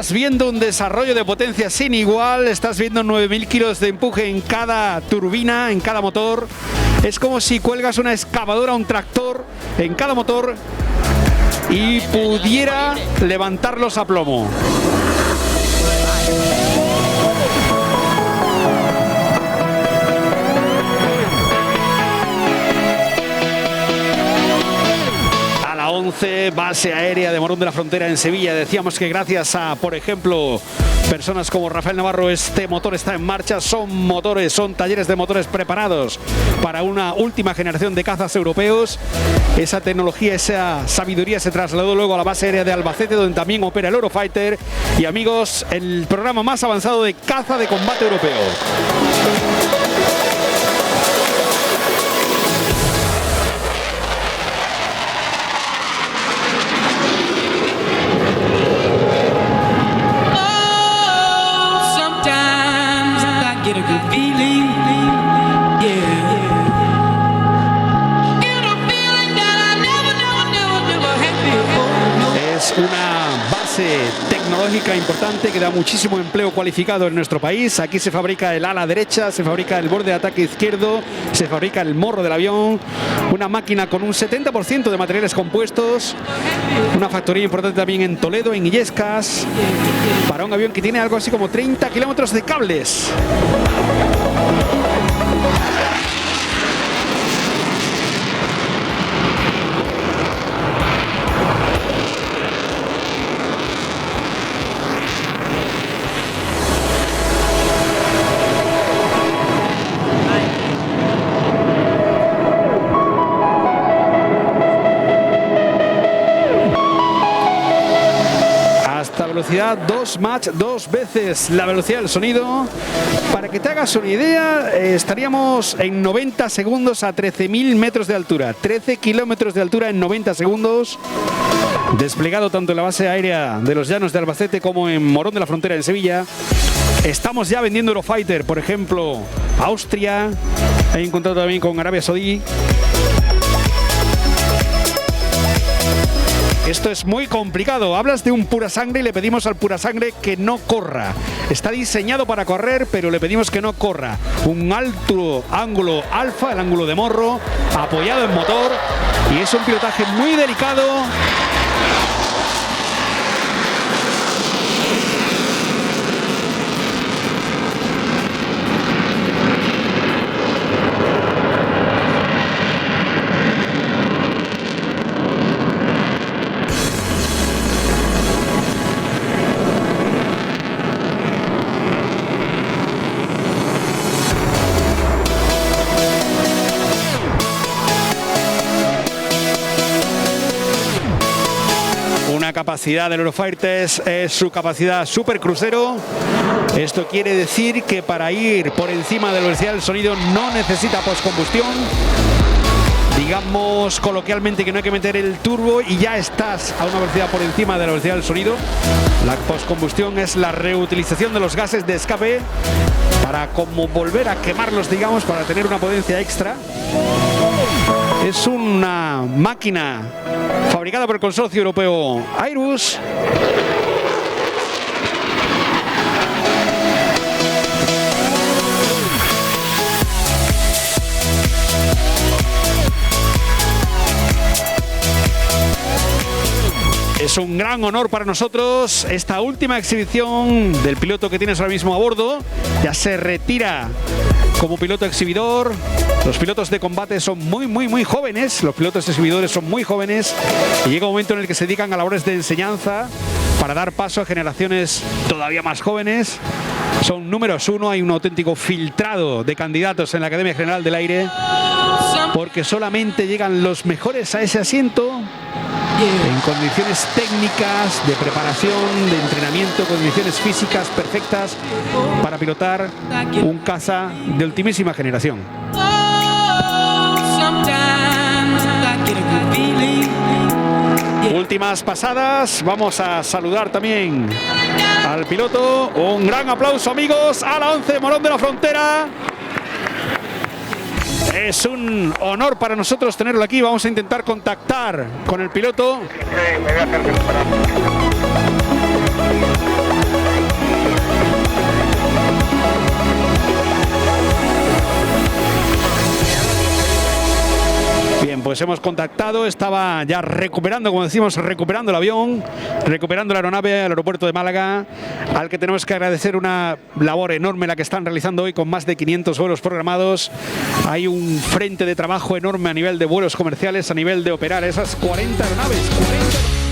Estás viendo un desarrollo de potencia sin igual, estás viendo 9.000 kilos de empuje en cada turbina, en cada motor. Es como si cuelgas una excavadora, un tractor en cada motor y pudiera levantarlos a plomo. A la 11, base aérea de Morón de la Frontera en Sevilla. Decíamos que gracias a, por ejemplo, personas como Rafael Navarro, este motor está en marcha. Son talleres de motores preparados para una última generación de cazas europeos. Esa tecnología, esa sabiduría se trasladó luego a la base aérea de Albacete, donde también opera el Eurofighter. Y amigos, el programa más avanzado de caza de combate europeo. Es una base tecnológica importante que da muchísimo empleo cualificado en nuestro país. Aquí se fabrica el ala derecha, se fabrica el borde de ataque izquierdo, se fabrica el morro del avión. Una máquina con un 70% de materiales compuestos. Una factoría importante también en Toledo, en Illescas, para un avión que tiene algo así como 30 kilómetros de cables. Velocidad 2 Mach, 2 veces la velocidad del sonido. Para que te hagas una idea, estaríamos en 90 segundos a 13.000 metros de altura. 13 kilómetros de altura en 90 segundos. Desplegado tanto en la base aérea de los Llanos de Albacete como en Morón de la Frontera en Sevilla. Estamos ya vendiendo Eurofighter, por ejemplo, Austria. He encontrado también con Arabia Saudí. Esto es muy complicado. Hablas de un pura sangre y le pedimos al pura sangre que no corra. Está diseñado para correr, pero le pedimos que no corra. Un alto ángulo alfa, el ángulo de morro, apoyado en motor. Y es un pilotaje muy delicado. Capacidad del Eurofighter es su capacidad super crucero. Esto quiere decir que para ir por encima de la velocidad del sonido no necesita postcombustión. Digamos coloquialmente que no hay que meter el turbo y ya estás a una velocidad por encima de la velocidad del sonido. La postcombustión es la reutilización de los gases de escape para como volver a quemarlos, digamos, para tener una potencia extra. Es una máquina fabricada por el consorcio europeo Airbus. Es un gran honor para nosotros esta última exhibición del piloto que tienes ahora mismo a bordo. Ya se retira como piloto exhibidor. Los pilotos de combate son muy jóvenes. Los pilotos exhibidores son muy jóvenes. Y llega un momento en el que se dedican a labores de enseñanza para dar paso a generaciones todavía más jóvenes. Son números uno. Hay un auténtico filtrado de candidatos en la Academia General del Aire, porque solamente llegan los mejores a ese asiento en condiciones técnicas, de preparación, de entrenamiento, condiciones físicas perfectas para pilotar un caza de ultimísima generación. Últimas pasadas, vamos a saludar también al piloto. Un gran aplauso, amigos, a la 11 Morón de la Frontera. Es un honor para nosotros tenerlo aquí. Vamos a intentar contactar con el piloto. pues hemos contactado, estaba ya recuperando, como decimos, recuperando el avión, recuperando la aeronave al aeropuerto de Málaga, al que tenemos que agradecer una labor enorme la que están realizando hoy con más de 500 vuelos programados. Hay un frente de trabajo enorme a nivel de vuelos comerciales, a nivel de operar esas 40 aeronaves. 40